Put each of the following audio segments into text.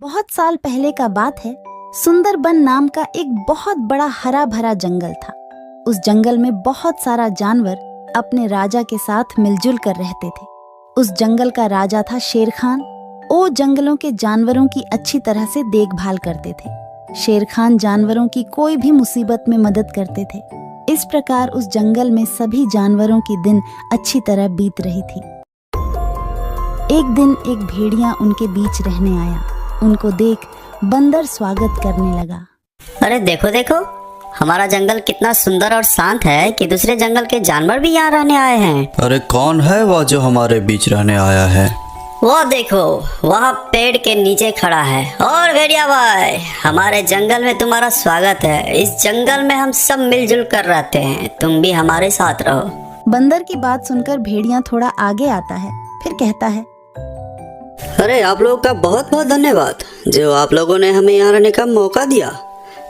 बहुत साल पहले का बात है। सुंदरबन नाम का एक बहुत बड़ा हरा भरा जंगल था। उस जंगल में बहुत सारा जानवर अपने राजा के साथ मिलजुल कर रहते थे। उस जंगल का राजा था शेर खान। वो जंगलों के जानवरों की अच्छी तरह से देखभाल करते थे। शेर खान जानवरों की कोई भी मुसीबत में मदद करते थे। इस प्रकार उस जंगल में सभी जानवरों की दिन अच्छी तरह बीत रही थी। एक दिन एक भेड़िया उनके बीच रहने आया। उनको देख बंदर स्वागत करने लगा। अरे देखो देखो, हमारा जंगल कितना सुंदर और शांत है कि दूसरे जंगल के जानवर भी यहाँ रहने आए हैं। अरे कौन है वह जो हमारे बीच रहने आया है? वो देखो, वहाँ पेड़ के नीचे खड़ा है। और भेड़िया भाई, हमारे जंगल में तुम्हारा स्वागत है। इस जंगल में हम सब मिलजुल कर रहते हैं, तुम भी हमारे साथ रहो। बंदर की बात सुनकर भेड़िया थोड़ा आगे आता है, फिर कहता है, अरे आप लोगों का बहुत बहुत धन्यवाद जो आप लोगों ने हमें यहाँ रहने का मौका दिया।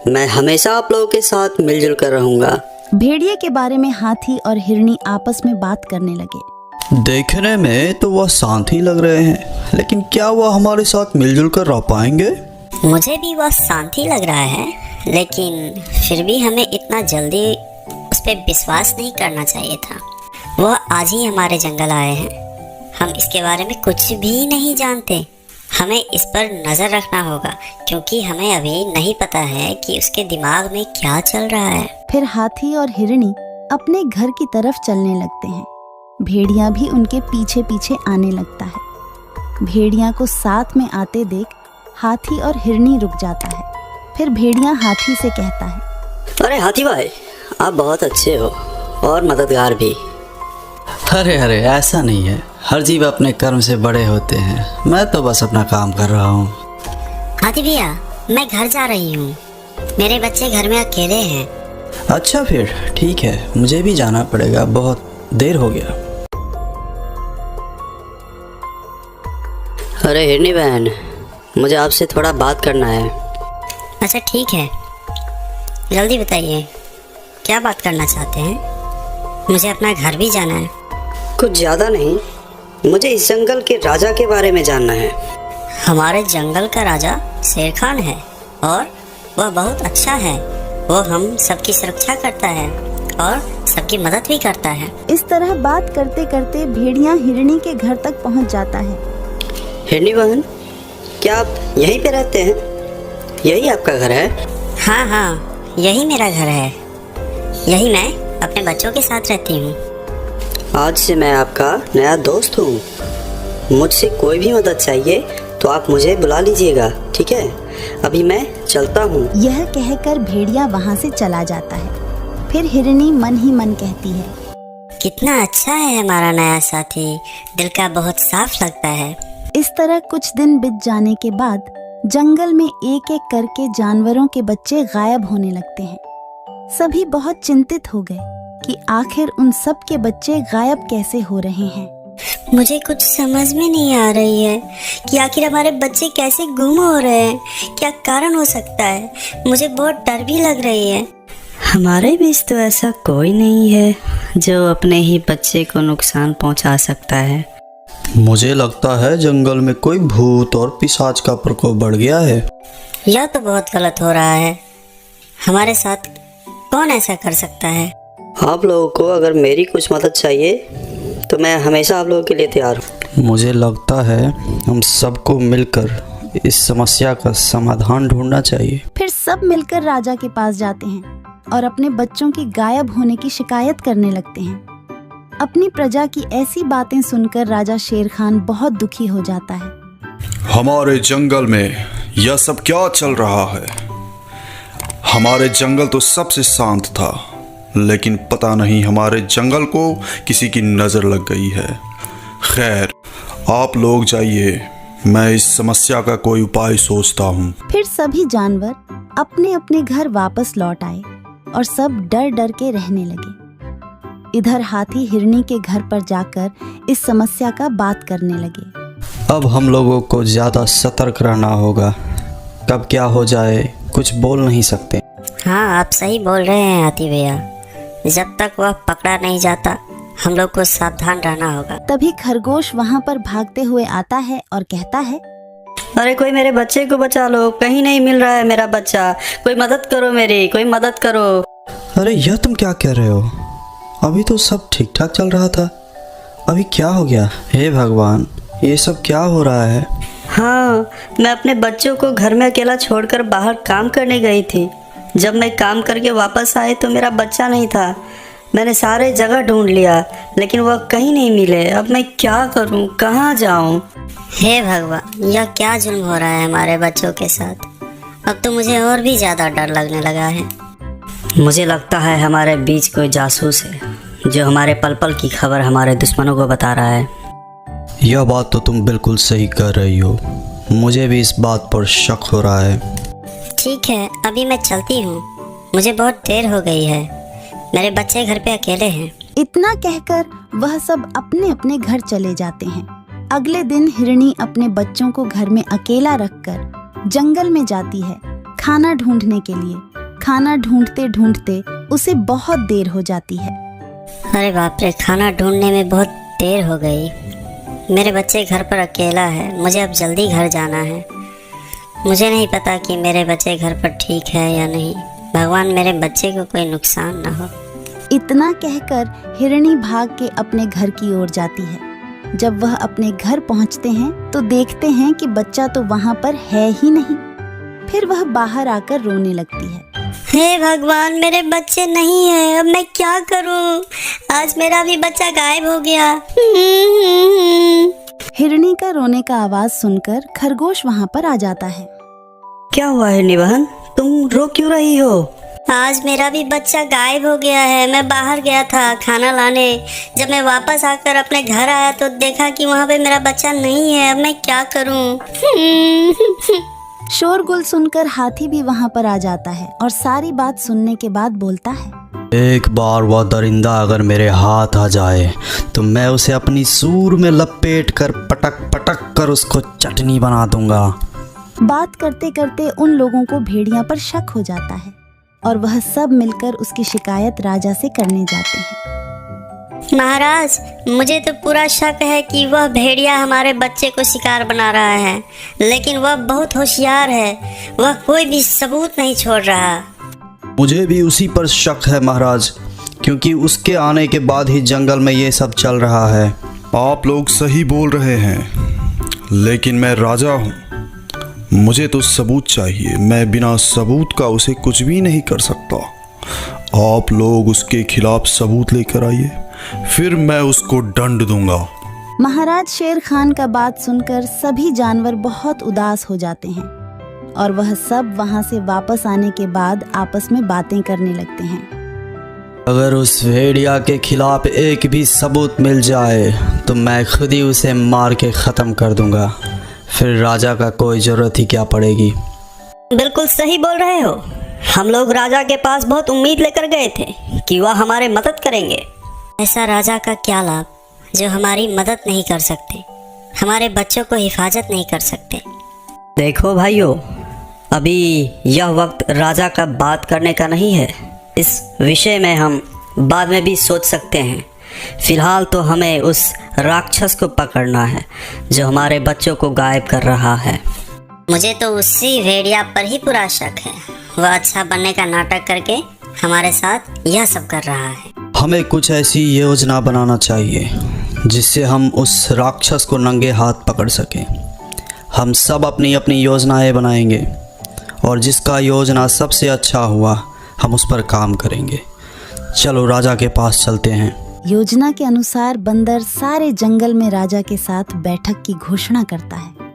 मैं हमेशा आप लोगों के साथ मिलजुल कर रहूंगा। भेड़िए के बारे में हाथी और हिरनी आपस में बात करने लगे। देखने में तो वह शांत ही लग रहे हैं, लेकिन क्या वह हमारे साथ मिलजुल कर रह पाएंगे? मुझे भी वह शांत ही लग रहा है, लेकिन फिर भी हमें इतना जल्दी उस पर विश्वास नहीं करना चाहिए था। वह आज ही हमारे जंगल आए हैं, हम इसके बारे में कुछ भी नहीं जानते। हमें इस पर नजर रखना होगा, क्योंकि हमें अभी नहीं पता है कि उसके दिमाग में क्या चल रहा है। फिर हाथी और हिरनी अपने घर की तरफ चलने लगते हैं। भेड़िया भी उनके पीछे पीछे आने लगता है। भेड़िया को साथ में आते देख हाथी और हिरनी रुक जाता है। फिर भेड़िया हाथी से कहता है, अरे हाथी भाई, आप बहुत अच्छे हो और मददगार भी। अरे अरे, ऐसा नहीं है। हर जीव अपने कर्म से बड़े होते हैं। मैं तो बस अपना काम कर रहा हूँ। हाथी भैया, मैं घर जा रही हूँ, मेरे बच्चे घर में अकेले हैं। अच्छा फिर ठीक है, मुझे भी जाना पड़ेगा, बहुत देर हो गया। अरे हिरनी बहन, मुझे आपसे थोड़ा बात करना है। अच्छा ठीक है, जल्दी बताइए, क्या बात करना चाहते हैं? मुझे अपना घर भी जाना है। कुछ ज़्यादा नहीं, मुझे इस जंगल के राजा के बारे में जानना है। हमारे जंगल का राजा शेर खान है और वह बहुत अच्छा है। वो हम सबकी सुरक्षा करता है और सबकी मदद भी करता है। इस तरह बात करते करते भेड़िया हिरनी के घर तक पहुंच जाता है। हिरनी बहन, क्या आप यहीं पे रहते हैं? यही आपका घर है? हाँ हाँ, यही मेरा घर है। यही मैं अपने बच्चों के साथ रहती हूँ। आज से मैं आपका नया दोस्त हूँ। मुझसे कोई भी मदद चाहिए तो आप मुझे बुला लीजिएगा, ठीक है? अभी मैं चलता हूँ। यह कहकर भेड़िया वहाँ से चला जाता है। फिर हिरनी मन ही मन कहती है, कितना अच्छा है हमारा नया साथी, दिल का बहुत साफ लगता है। इस तरह कुछ दिन बीत जाने के बाद जंगल में एक एक करके जानवरों के बच्चे गायब होने लगते हैं। सभी बहुत चिंतित हो गए कि आखिर उन सब के बच्चे गायब कैसे हो रहे हैं। मुझे कुछ समझ में नहीं आ रही है कि आखिर हमारे बच्चे कैसे गुम हो रहे हैं, क्या कारण हो सकता है। मुझे बहुत डर भी लग रही है। हमारे बीच तो ऐसा कोई नहीं है जो अपने ही बच्चे को नुकसान पहुंचा सकता है। मुझे लगता है जंगल में कोई भूत और पिशाच का प्रकोप बढ़ गया है। यह तो बहुत गलत हो रहा है। हमारे साथ कौन ऐसा कर सकता है? आप लोगों को अगर मेरी कुछ मदद चाहिए तो मैं हमेशा आप लोगों के लिए तैयार हूँ। मुझे लगता है हम सबको मिलकर इस समस्या का समाधान ढूंढना चाहिए। फिर सब मिलकर राजा के पास जाते हैं और अपने बच्चों की गायब होने की शिकायत करने लगते हैं। अपनी प्रजा की ऐसी बातें सुनकर राजा शेर खान बहुत दुखी हो जाता है। हमारे जंगल में यह सब क्या चल रहा है? हमारे जंगल तो सबसे शांत था, लेकिन पता नहीं हमारे जंगल को किसी की नजर लग गई है। खैर, आप लोग जाइए, मैं इस समस्या का कोई उपाय सोचता हूँ। फिर सभी जानवर अपने अपने घर वापस लौट आए और सब डर डर के रहने लगे। इधर हाथी हिरनी के घर पर जाकर इस समस्या का बात करने लगे। अब हम लोगों को ज्यादा सतर्क रहना होगा। कब क्या हो जाए कुछ बोल नहीं सकते। हाँ, आप सही बोल रहे हैं हाथी भैया। जब तक वह पकड़ा नहीं जाता, हम लोग को सावधान रहना होगा। तभी खरगोश वहाँ पर भागते हुए आता है और कहता है, अरे कोई मेरे बच्चे को बचा लो, कहीं नहीं मिल रहा है मेरा बच्चा, कोई मदद करो मेरी, कोई मदद करो। अरे यह तुम क्या कह रहे हो? अभी तो सब ठीक ठाक चल रहा था, अभी क्या हो गया? हे भगवान, ये सब क्या हो रहा है? हाँ, मैं अपने बच्चों को घर में अकेला छोड़कर बाहर काम करने गई थी। जब मैं काम करके वापस आई तो मेरा बच्चा नहीं था। मैंने सारे जगह ढूंढ लिया लेकिन वह कहीं नहीं मिले। अब मैं क्या करूं, कहाँ जाऊं? हे भगवान, यह क्या जुल्म हो रहा है हमारे बच्चों के साथ। अब तो मुझे और भी ज़्यादा डर लगने लगा है। मुझे लगता है हमारे बीच कोई जासूस है जो हमारे पल पल की खबर हमारे दुश्मनों को बता रहा है। यह बात तो तुम बिल्कुल सही कर रही हो, मुझे भी इस बात पर शक हो रहा है। ठीक है, अभी मैं चलती हूँ, मुझे बहुत देर हो गई है, मेरे बच्चे घर पे अकेले हैं। इतना कहकर वह सब अपने अपने घर चले जाते हैं। अगले दिन हिरणी अपने बच्चों को घर में अकेला रखकर जंगल में जाती है खाना ढूंढने के लिए। खाना ढूंढते ढूंढते उसे बहुत देर हो जाती है। अरे बाप रे, खाना ढूंढने में बहुत देर हो गई। मेरे बच्चे घर पर अकेला है, मुझे अब जल्दी घर जाना है। मुझे नहीं पता कि मेरे बच्चे घर पर ठीक है या नहीं। भगवान मेरे बच्चे को कोई नुकसान ना हो। इतना कहकर हिरणी भाग के अपने घर की ओर जाती है। जब वह अपने घर पहुंचते हैं तो देखते हैं कि बच्चा तो वहां पर है ही नहीं। फिर वह बाहर आकर रोने लगती है। हे भगवान, मेरे बच्चे नहीं है, अब मैं क्या करूं? आज मेरा भी बच्चा गायब हो गया। हिरणी का रोने का आवाज सुनकर खरगोश वहां पर आ जाता है। क्या हुआ हिरणी बहन, तुम रो क्यों रही हो? आज मेरा भी बच्चा गायब हो गया है। मैं बाहर गया था खाना लाने, जब मैं वापस आकर अपने घर आया तो देखा कि वहाँ पे मेरा बच्चा नहीं है। अब मैं क्या करूं? शोरगुल सुनकर हाथी भी वहां पर आ जाता है और सारी बात सुनने के बाद बोलता है, एक बार वह दरिंदा अगर मेरे हाथ आ जाए तो मैं उसे अपनी सूर में लपेट कर पटक पटक कर उसको चटनी बना दूंगा। बात करते करते उन लोगों को भेड़िया पर शक हो जाता है और वह सब मिलकर उसकी शिकायत राजा से करने जाते हैं। महाराज, मुझे तो पूरा शक है कि वह भेड़िया हमारे बच्चे को शिकार बना रहा है, लेकिन वह बहुत होशियार है, वह कोई भी सबूत नहीं छोड़ रहा। मुझे भी उसी पर शक है महाराज, क्योंकि उसके आने के बाद ही जंगल में ये सब चल रहा है। आप लोग सही बोल रहे हैं, लेकिन मैं राजा हूँ, मुझे तो सबूत चाहिए। मैं बिना सबूत का उसे कुछ भी नहीं कर सकता। आप लोग उसके खिलाफ सबूत लेकर आइए, फिर मैं उसको दंड दूंगा। महाराज शेर खान का बात सुनकर सभी जानवर बहुत उदास हो जाते हैं और वह सब वहां से वापस आने के बाद आपस में बातें करने लगते हैं। अगर उस भेड़िया के खिलाफ एक भी सबूत मिल जाए तो मैं खुद ही उसे मार के ख़त्म कर दूंगा, फिर राजा का कोई ज़रूरत ही क्या पड़ेगी। बिल्कुल सही बोल रहे हो। हम लोग राजा के पास बहुत उम्मीद लेकर गए थे कि वह हमारे मदद करेंगे। ऐसा राजा का क्या लाभ जो हमारी मदद नहीं कर सकते, हमारे बच्चों को हिफाजत नहीं कर सकते। देखो भाइयों, अभी यह वक्त राजा का बात करने का नहीं है। इस विषय में हम बाद में भी सोच सकते हैं। फिलहाल तो हमें उस राक्षस को पकड़ना है जो हमारे बच्चों को गायब कर रहा है। मुझे तो उसी भेड़िया पर ही पूरा शक है। वह अच्छा बनने का नाटक करके हमारे साथ यह सब कर रहा है। हमें कुछ ऐसी योजना बनाना चाहिए जिससे हम उस राक्षस को नंगे हाथ पकड़ सकें। हम सब अपनी अपनी योजनाएं बनाएंगे और जिसका योजना सबसे अच्छा हुआ हम उस पर काम करेंगे। चलो राजा के पास चलते हैं। योजना के अनुसार बंदर सारे जंगल में राजा के साथ बैठक की घोषणा करता है।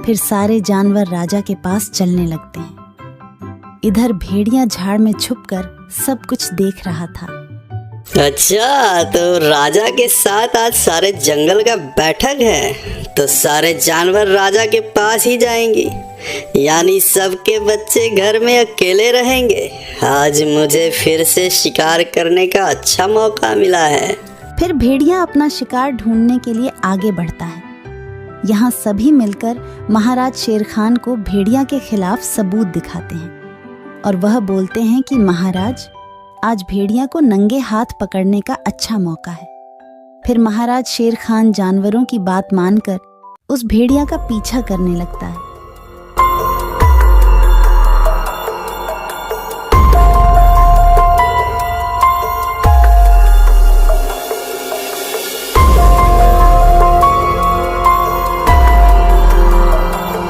फिर सारे जानवर राजा के पास चलने लगते हैं। इधर भेड़िया झाड़ में छुपकर सब कुछ देख रहा था। अच्छा, तो राजा के साथ आज सारे जंगल का बैठक है, तो सारे जानवर राजा के पास ही जाएंगे, यानी सबके बच्चे घर में अकेले रहेंगे। आज मुझे फिर से शिकार करने का अच्छा मौका मिला है। फिर भेड़िया अपना शिकार ढूंढने के लिए आगे बढ़ता है। यहाँ सभी मिलकर महाराज शेर खान को भेड़िया के खिलाफ सबूत दिखाते हैं और वह बोलते हैं कि महाराज, आज भेड़िया को नंगे हाथ पकड़ने का अच्छा मौका है। फिर महाराज शेर खान जानवरों की बात मानकर उस भेड़िया का पीछा करने लगता है।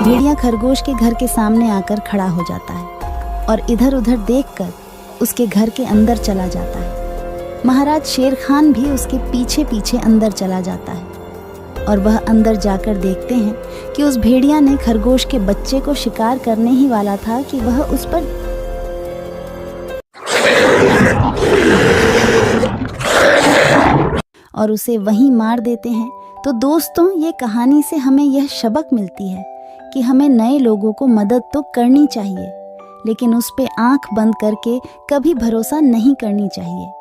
भेड़िया खरगोश के घर के सामने आकर खड़ा हो जाता है और इधर उधर देखकर उसके घर के अंदर चला जाता है। महाराज शेर खान भी उसके पीछे पीछे अंदर चला जाता है और वह अंदर जाकर देखते हैं कि उस भेड़िया ने खरगोश के बच्चे को शिकार करने ही वाला था कि वह उस पर और उसे वहीं मार देते हैं। तो दोस्तों, ये कहानी से हमें यह सबक मिलती है कि हमें नए लोगों को मदद तो करनी चाहिए, लेकिन उस पे आंख बंद करके कभी भरोसा नहीं करनी चाहिए।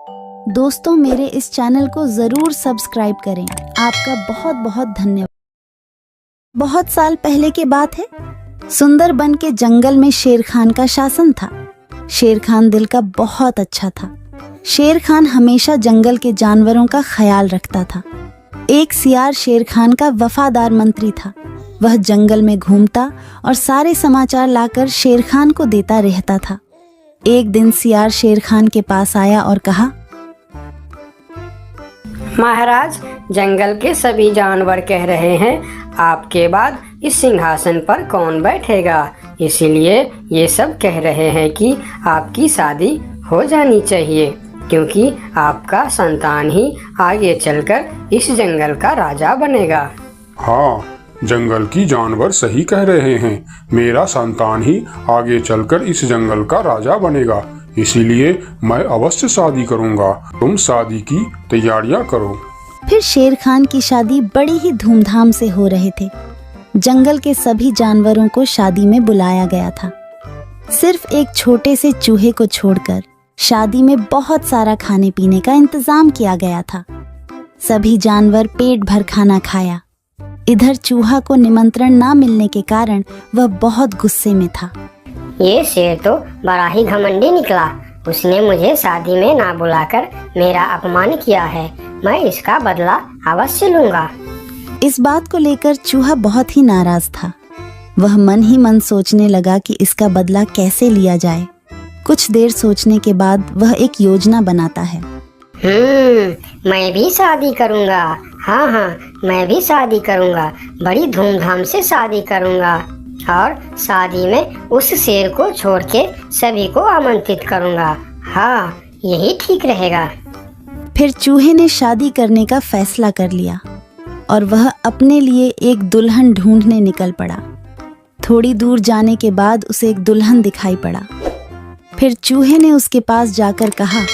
दोस्तों, मेरे इस चैनल को ज़रूर सब्सक्राइब करें। आपका बहुत बहुत धन्यवाद। बहुत साल पहले की बात है। सुंदरबन के जंगल में शेर खान का शासन था। शेर खान दिल का बहुत अच्छा था। शेर खान हमेशा जंगल के जानवरों का ख्याल रखता था। एक सियार शेर खान का वफादार मंत्री था। वह जंगल में घूमता और सारे समाचार लाकर शेर खान को देता रहता था। एक दिन सियार शेर खान के पास आया और कहा, महाराज, जंगल के सभी जानवर कह रहे हैं आपके बाद इस सिंहासन पर कौन बैठेगा, इसीलिए ये सब कह रहे हैं कि आपकी शादी हो जानी चाहिए, क्योंकि आपका संतान ही आगे चलकर इस जंगल का राजा बनेगा। हाँ, जंगल की जानवर सही कह रहे हैं। मेरा संतान ही आगे चलकर इस जंगल का राजा बनेगा, इसीलिए मैं अवश्य शादी करूंगा। तुम शादी की तैयारियां करो। फिर शेर खान की शादी बड़ी ही धूमधाम से हो रहे थे। जंगल के सभी जानवरों को शादी में बुलाया गया था। सिर्फ एक छोटे से चूहे को छोड़कर शादी में बहुत सारा खाने पीने का इंतजाम किया गया था। सभी जानवर पेट भर खाना खाया। इधर चूहा को निमंत्रण ना मिलने के कारण वह बहुत गुस्से में था। ये शेर तो बड़ा ही घमंडी निकला। उसने मुझे शादी में ना बुलाकर मेरा अपमान किया है। मैं इसका बदला अवश्य लूंगा। इस बात को लेकर चूहा बहुत ही नाराज था। वह मन ही मन सोचने लगा कि इसका बदला कैसे लिया जाए। कुछ देर सोचने के बाद वह एक योजना बनाता है। मैं भी शादी करूंगा। हाँ, मैं भी शादी करूंगा। बड़ी धूमधाम से शादी करूंगा और शादी में उस शेर को छोड़ के सभी को आमंत्रित करूंगा। हाँ, यही ठीक रहेगा। फिर चूहे ने शादी करने का फैसला कर लिया और वह अपने लिए एक दुल्हन ढूंढने निकल पड़ा। थोड़ी दूर जाने के बाद उसे एक दुल्हन दिखाई पड़ा। फिर चूहे ने उसके पास जाकर कहा,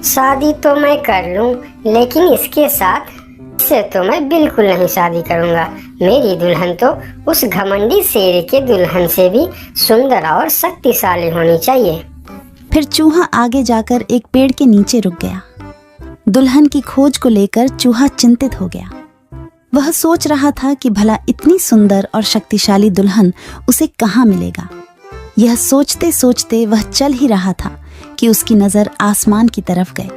शादी तो मैं कर लूं, लेकिन इसके साथ से तो मैं बिल्कुल नहीं शादी करूंगा। मेरी दुल्हन तो उस घमंडी शेर के दुल्हन से भी सुंदर और शक्तिशाली होनी चाहिए। फिर चूहा आगे जाकर एक पेड़ के नीचे रुक गया। दुल्हन की खोज को लेकर चूहा चिंतित हो गया। वह सोच रहा था कि भला इतनी सुंदर और शक्तिशाली दुल्हन उसे कहाँ मिलेगा। यह सोचते सोचते वह चल ही रहा था कि उसकी नजर आसमान की तरफ गई।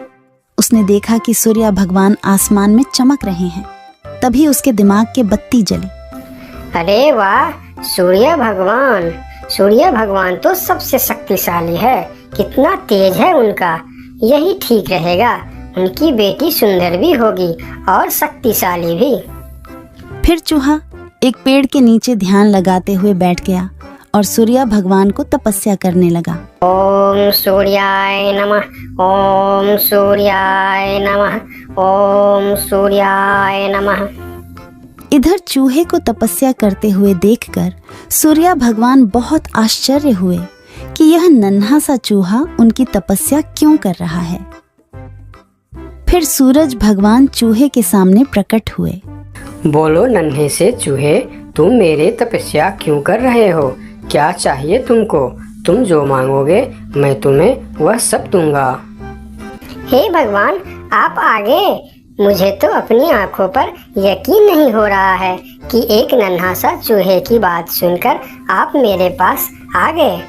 उसने देखा कि सूर्य भगवान आसमान में चमक रहे हैं। तभी उसके दिमाग के बत्ती जली। अरे वाह, सूर्य भगवान तो सबसे शक्तिशाली है। कितना तेज है उनका। यही ठीक रहेगा। उनकी बेटी सुंदर भी होगी और शक्तिशाली भी। फिर चूहा एक पेड़ के नीचे ध्यान लगाते हुए बैठ गया और सूर्य भगवान को तपस्या करने लगा। ओम सूर्याय नमः, ओम सूर्याय नमः, ओम सूर्याय नमः। इधर चूहे को तपस्या करते हुए देखकर सूर्य भगवान बहुत आश्चर्य हुए कि यह नन्हा सा चूहा उनकी तपस्या क्यों कर रहा है। फिर सूरज भगवान चूहे के सामने प्रकट हुए। बोलो नन्हे से चूहे, तुम मेरे तपस्या क्यों कर रहे हो? क्या चाहिए तुमको? तुम जो मांगोगे मैं तुम्हें वह सब दूंगा। हे भगवान, आप आगे। मुझे तो अपनी आंखों पर यकीन नहीं हो रहा है कि एक नन्हा सा चूहे की बात सुनकर आप मेरे पास आ गए।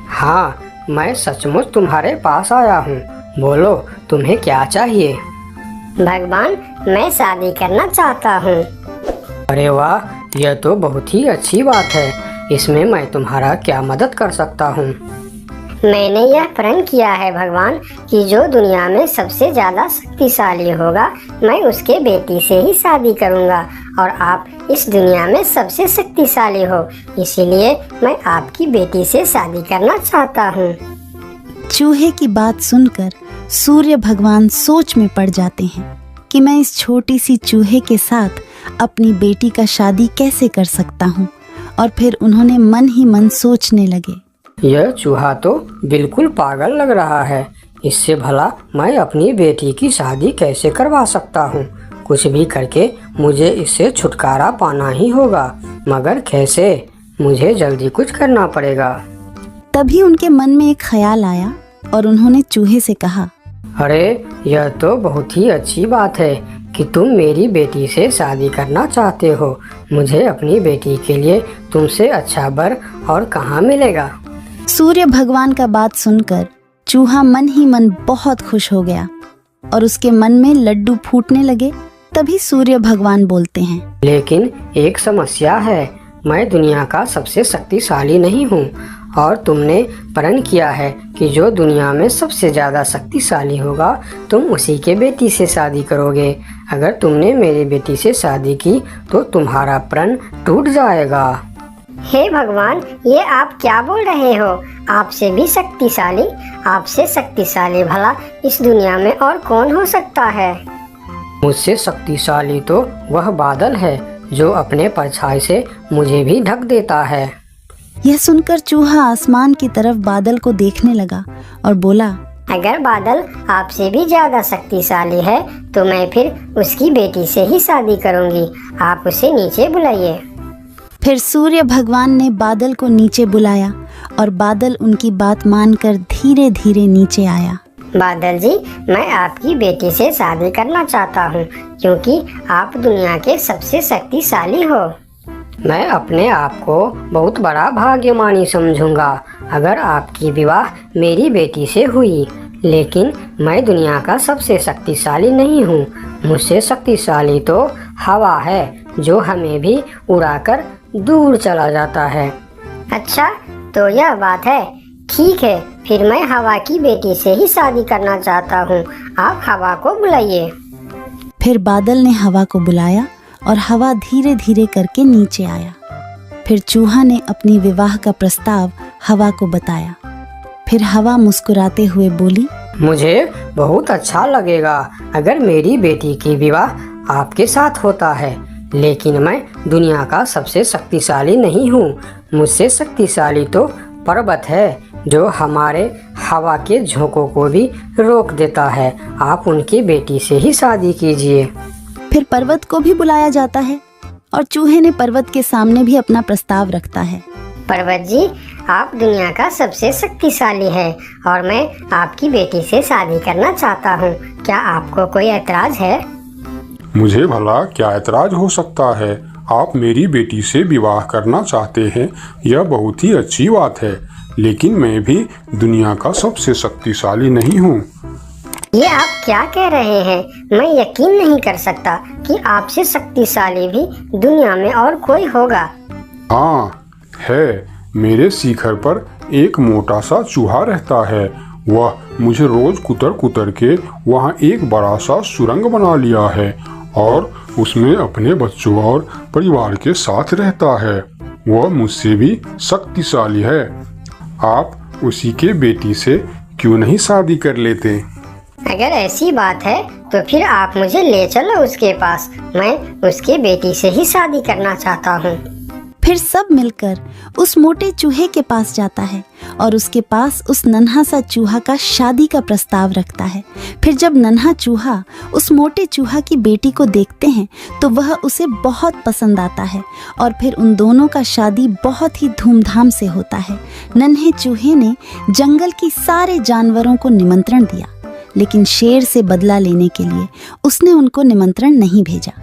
हाँ, मैं सचमुच तुम्हारे पास आया हूँ। बोलो तुम्हें क्या चाहिए? भगवान, मैं शादी करना चाहता हूँ। अरे वाह, यह तो बहुत ही अच्छी बात है। इसमें मैं तुम्हारा क्या मदद कर सकता हूँ? मैंने यह प्रण किया है भगवान कि जो दुनिया में सबसे ज्यादा शक्तिशाली होगा मैं उसके बेटी से ही शादी करूँगा, और आप इस दुनिया में सबसे शक्तिशाली हो, इसीलिए मैं आपकी बेटी से शादी करना चाहता हूँ। चूहे की बात सुनकर सूर्य भगवान सोच में पड़ जाते हैं कि मैं इस छोटी सी चूहे के साथ अपनी बेटी का शादी कैसे कर सकता हूँ, और फिर उन्होंने मन ही मन सोचने लगे, यह चूहा तो बिल्कुल पागल लग रहा है। इससे भला मैं अपनी बेटी की शादी कैसे करवा सकता हूँ? कुछ भी करके मुझे इससे छुटकारा पाना ही होगा, मगर कैसे? मुझे जल्दी कुछ करना पड़ेगा। तभी उनके मन में एक ख्याल आया और उन्होंने चूहे से कहा, अरे यह तो बहुत ही अच्छी बात है कि तुम मेरी बेटी से शादी करना चाहते हो। मुझे अपनी बेटी के लिए तुमसे अच्छा वर और कहाँ मिलेगा? सूर्य भगवान का बात सुनकर चूहा मन ही मन बहुत खुश हो गया और उसके मन में लड्डू फूटने लगे। तभी सूर्य भगवान बोलते हैं, लेकिन एक समस्या है, मैं दुनिया का सबसे शक्तिशाली नहीं हूँ और तुमने प्रण किया है कि जो दुनिया में सबसे ज़्यादा शक्तिशाली होगा तुम उसी के बेटी से शादी करोगे। अगर तुमने मेरी बेटी से शादी की तो तुम्हारा प्रण टूट जाएगा। हे भगवान, ये आप क्या बोल रहे हो? आपसे भी शक्तिशाली? आपसे शक्तिशाली भला इस दुनिया में और कौन हो सकता है? मुझसे शक्तिशाली तो वह बादल है जो अपने परछाई से मुझे भी ढक देता है। यह सुनकर चूहा आसमान की तरफ बादल को देखने लगा और बोला, अगर बादल आपसे भी ज्यादा शक्तिशाली है तो मैं फिर उसकी बेटी से ही शादी करूंगी। आप उसे नीचे बुलाइए। फिर सूर्य भगवान ने बादल को नीचे बुलाया और बादल उनकी बात मानकर धीरे धीरे नीचे आया। बादल जी, मैं आपकी बेटी से शादी करना चाहता हूँ क्योंकि आप दुनिया के सबसे शक्तिशाली हो। मैं अपने आप को बहुत बड़ा भाग्यमानी समझूंगा अगर आपकी विवाह मेरी बेटी से हुई, लेकिन मैं दुनिया का सबसे शक्तिशाली नहीं हूँ। मुझसे शक्तिशाली तो हवा है जो हमें भी उड़ाकर दूर चला जाता है। अच्छा, तो यह बात है। ठीक है, फिर मैं हवा की बेटी से ही शादी करना चाहता हूँ। आप हवा को बुलाइए। फिर बादल ने हवा को बुलाया और हवा धीरे धीरे करके नीचे आया। फिर चूहा ने अपनी विवाह का प्रस्ताव हवा को बताया। फिर हवा मुस्कुराते हुए बोली, मुझे बहुत अच्छा लगेगा अगर मेरी बेटी की विवाह आपके साथ होता है, लेकिन मैं दुनिया का सबसे शक्तिशाली नहीं हूँ। मुझसे शक्तिशाली तो पर्वत है जो हमारे हवा के झोंकों को भी रोक देता है। आप उनकी बेटी से ही शादी कीजिए। फिर पर्वत को भी बुलाया जाता है और चूहे ने पर्वत के सामने भी अपना प्रस्ताव रखता है। पर्वत जी, आप दुनिया का सबसे शक्तिशाली है और मैं आपकी बेटी से शादी करना चाहता हूँ। क्या आपको कोई ऐतराज है? मुझे भला क्या ऐतराज हो सकता है? आप मेरी बेटी से विवाह करना चाहते हैं, यह बहुत ही अच्छी बात है, लेकिन मैं भी दुनिया का सबसे शक्तिशाली नहीं हूँ। ये आप क्या कह रहे हैं? मैं यकीन नहीं कर सकता कि आपसे शक्तिशाली भी दुनिया में और कोई होगा। हाँ है, मेरे शिखर पर एक मोटा सा चूहा रहता है। वह मुझे रोज कुतर कुतर के वहाँ एक बड़ा सा सुरंग बना लिया है और उसमें अपने बच्चों और परिवार के साथ रहता है। वह मुझसे भी शक्तिशाली है। आप उसी के बेटी से क्यों नहीं शादी कर लेते? अगर ऐसी बात है तो फिर आप मुझे ले चलो उसके पास। मैं उसके बेटी से ही शादी करना चाहता हूँ। फिर सब मिलकर उस मोटे चूहे के पास जाता है और उसके पास उस नन्हा सा चूहा का शादी का प्रस्ताव रखता है। फिर जब नन्हा चूहा उस मोटे चूहा की बेटी को देखते हैं तो वह उसे बहुत पसंद आता है और फिर उन दोनों का शादी बहुत ही धूमधाम से होता है। नन्हे चूहे ने जंगल की सारे जानवरों को निमंत्रण दिया, लेकिन शेर से बदला लेने के लिए उसने उनको निमंत्रण नहीं भेजा।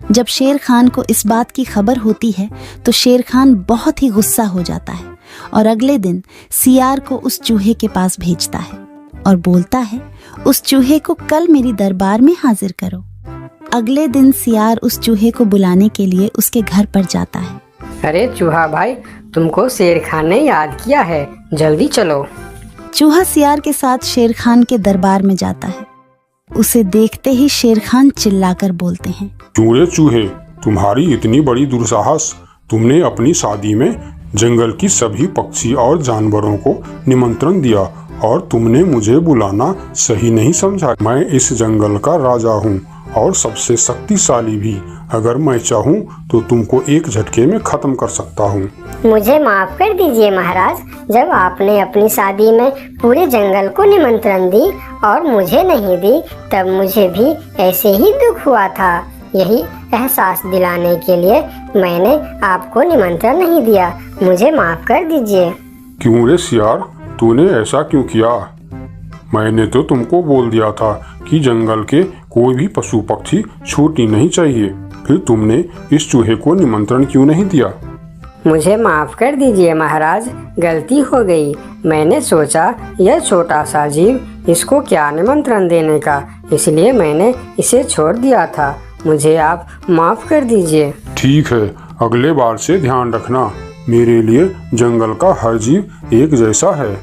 जब शेर खान को इस बात की खबर होती है तो शेर खान बहुत ही गुस्सा हो जाता है और अगले दिन सियार को उस चूहे के पास भेजता है और बोलता है, उस चूहे को कल मेरी दरबार में हाजिर करो। अगले दिन सियार उस चूहे को बुलाने के लिए उसके घर पर जाता है। अरे चूहा भाई, तुमको शेर खान ने याद किया है, जल्दी चलो। चूहा सियार के साथ शेर खान के दरबार में जाता है। उसे देखते ही शेर खान चिल्लाकर बोलते हैं, क्यों रे चूहे, तुम्हारी इतनी बड़ी दुस्साहस। तुमने अपनी शादी में जंगल की सभी पक्षी और जानवरों को निमंत्रण दिया और तुमने मुझे बुलाना सही नहीं समझा। मैं इस जंगल का राजा हूँ और सबसे शक्तिशाली भी। अगर मैं चाहूँ तो तुमको एक झटके में खत्म कर सकता हूँ। मुझे माफ कर दीजिए महाराज, जब आपने अपनी शादी में पूरे जंगल को निमंत्रण दी और मुझे नहीं दी, तब मुझे भी ऐसे ही दुख हुआ था। यही एहसास दिलाने के लिए मैंने आपको निमंत्रण नहीं दिया। मुझे माफ कर दीजिए। क्यों रे सियार, तूने ऐसा क्यों किया? मैंने तो तुमको बोल दिया था कि जंगल के कोई भी पशु पक्षी छूटनी नहीं चाहिए। फिर तुमने इस चूहे को निमंत्रण क्यों नहीं दिया? मुझे माफ कर दीजिए महाराज, गलती हो गई। मैंने सोचा यह छोटा सा जीव, इसको क्या निमंत्रण देने का, इसलिए मैंने इसे छोड़ दिया था। मुझे आप माफ कर दीजिए। ठीक है, अगले बार से ध्यान रखना। मेरे लिए जंगल का हर जीव एक जैसा है।